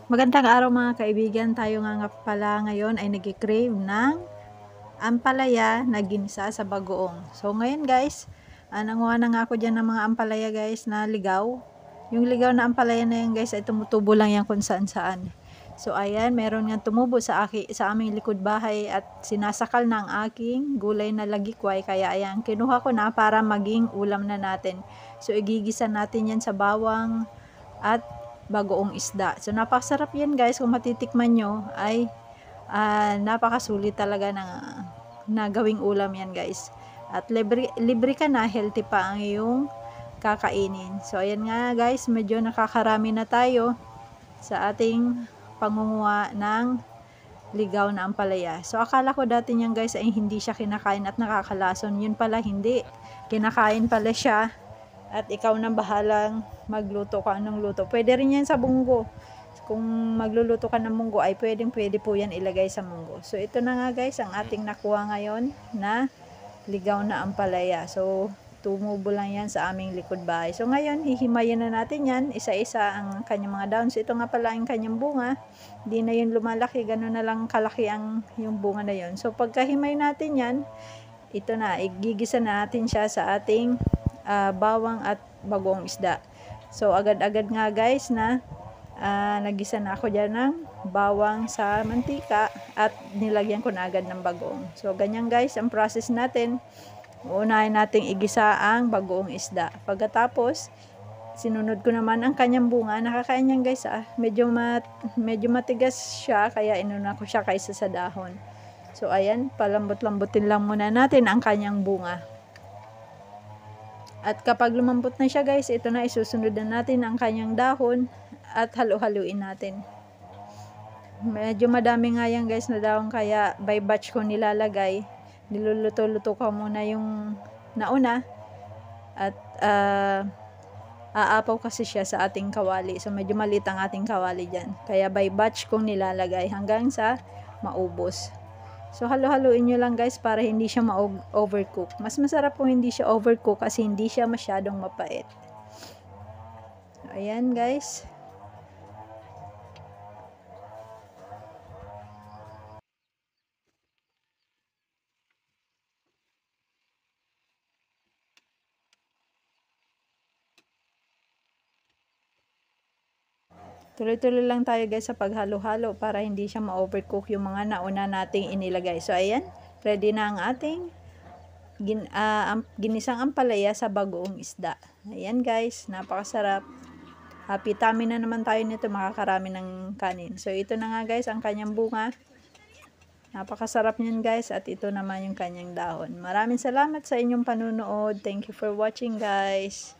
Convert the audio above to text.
Magandang araw mga kaibigan, tayo nga pala ngayon ay nag-crave ng ampalaya na ginisa sa bagoong. So ngayon guys, nanguha na nga ako dyan ng mga ampalaya guys na ligaw. Yung ligaw na ampalaya na yan guys ay tumutubo lang yan kung saan saan. So ayan, meron nga tumubo sa aming likod bahay at sinasakal ng aking gulay na lagikway. Kaya ayan, kinuha ko na para maging ulam na natin. So igigisa natin yan sa bawang at bagoong isda. So napakasarap yan guys, kung matitikman nyo ay napakasulit talaga na gawing ulam yan guys. At libre ka na, healthy pa ang iyong kakainin. So ayan nga guys, medyo nakakarami na tayo sa ating pangunguha ng ligaw na ampalaya. So akala ko dati niyan guys ay hindi siya kinakain at nakakalason. Yun pala hindi. Kinakain pala siya. At ikaw nang bahalang magluto ka anong luto. Pwede rin yan sa munggo. Kung magluluto ka ng munggo ay pwede po yan ilagay sa munggo. So ito na nga guys ang ating nakuha ngayon na ligaw na ampalaya. So tumubo lang yan sa aming likod bahay. So ngayon hihimayin na natin yan isa-isa ang kanyang mga dahon. So ito nga pala ang kanyang bunga. Hindi na yun lumalaki, gano'n na lang kalaki yung bunga na yun. So pagkahimay natin yan, ito na, igigisa na natin siya sa ating bawang at bagoong isda. So agad-agad nga guys na nagisa na ako dyan ng bawang sa mantika at nilagyan ko na agad ng bagoong. So ganyan guys ang process natin. Uunahin nating igisa ang bagoong isda. Pagkatapos sinunod ko naman ang kanyang bunga. Nakakain yan guys, medyo matigas siya kaya inuna ko siya kaysa sa dahon. So ayan, palambot-lambutin lang muna natin ang kanyang bunga. At kapag lumambot na siya guys, ito na, isusunod na natin ang kanyang dahon at halu-haluin natin. Medyo madami nga yan guys na dahon kaya by batch ko nilalagay. Niluluto-luto ko muna yung nauna at aapaw kasi siya sa ating kawali. So medyo maliit ang ating kawali dyan. Kaya by batch kong nilalagay hanggang sa maubos. So halo-haluin nyo lang guys para hindi siya ma-overcook. Mas masarap kung hindi siya overcook kasi hindi siya masyadong mapait. Ayan guys. Tuloy-tuloy lang tayo guys sa paghalo-halo para hindi siya ma-overcook yung mga nauna nating inilagay. So ayan, ready na ang ating ginisang ampalaya sa bagoong isda. Ayan guys, napakasarap. Happy tummy na naman tayo nito, makakarami ng kanin. So ito na nga guys ang kanyang bunga. Napakasarap niyan guys at ito naman yung kanyang dahon. Maraming salamat sa inyong panunood. Thank you for watching guys.